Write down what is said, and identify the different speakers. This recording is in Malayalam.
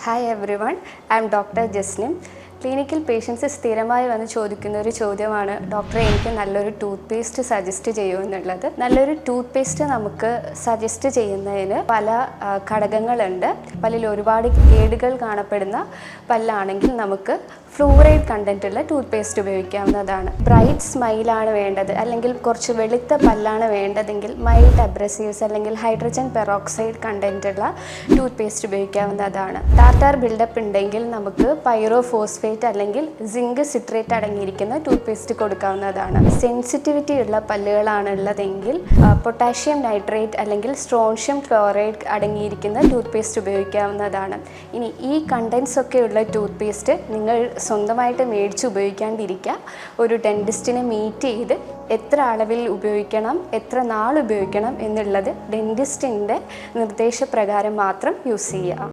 Speaker 1: Hi everyone, I am Dr. Jasnim. ക്ലിനിക്കിൽ പേഷ്യൻസ് സ്ഥിരമായി വന്ന് ചോദിക്കുന്ന ഒരു ചോദ്യമാണ്, ഡോക്ടറെ എനിക്ക് നല്ലൊരു ടൂത്ത് പേസ്റ്റ് സജസ്റ്റ് ചെയ്യുമോ എന്നുള്ളത്. നല്ലൊരു ടൂത്ത് പേസ്റ്റ് നമുക്ക് സജസ്റ്റ് ചെയ്യുന്നതിന് പല ഘടകങ്ങളുണ്ട്. പല്ലിൽ ഒരുപാട് കേടുകൾ കാണപ്പെടുന്ന പല്ലാണെങ്കിൽ നമുക്ക് ഫ്ലൂറൈഡ് കണ്ടൻറ്റുള്ള ടൂത്ത് പേസ്റ്റ് ഉപയോഗിക്കാവുന്നതാണ്. ബ്രൈറ്റ് സ്മൈലാണ് വേണ്ടത് അല്ലെങ്കിൽ കുറച്ച് വെളുത്ത പല്ലാണ് വേണ്ടതെങ്കിൽ മൈൽഡ് അബ്രസീവ്സ് അല്ലെങ്കിൽ ഹൈഡ്രജൻ പെറോക്സൈഡ് കണ്ടൻറ്റുള്ള ടൂത്ത് പേസ്റ്റ് ഉപയോഗിക്കാവുന്നതാണ്. ടാർട്ടാർ ബിൽഡപ്പ് ഉണ്ടെങ്കിൽ നമുക്ക് പൈറോഫോസ്ഫേറ്റ് അല്ലെങ്കിൽ സിങ്ക് സിട്രേറ്റ് അടങ്ങിയിരിക്കുന്ന ടൂത്ത് പേസ്റ്റ് കൊടുക്കാവുന്നതാണ്. സെൻസിറ്റിവിറ്റി ഉള്ള പല്ലുകളാണ് ഉള്ളതെങ്കിൽ പൊട്ടാഷ്യം നൈട്രേറ്റ് അല്ലെങ്കിൽ സ്ട്രോൺഷ്യം ക്ലോറൈഡ് അടങ്ങിയിരിക്കുന്ന ടൂത്ത് പേസ്റ്റ് ഉപയോഗിക്കാവുന്നതാണ്. ഇനി ഈ കണ്ടൻസ് ഒക്കെയുള്ള ടൂത്ത് പേസ്റ്റ് നിങ്ങൾ സ്വന്തമായിട്ട് മേടിച്ച് ഉപയോഗിക്കാണ്ടിരിക്കുക. ഒരു ഡെൻറ്റിസ്റ്റിനെ മീറ്റ് ചെയ്ത് എത്ര അളവിൽ ഉപയോഗിക്കണം, എത്ര നാൾ ഉപയോഗിക്കണം എന്നുള്ളത് ഡെൻറ്റിസ്റ്റിൻ്റെ നിർദ്ദേശപ്രകാരം മാത്രം യൂസ് ചെയ്യുക.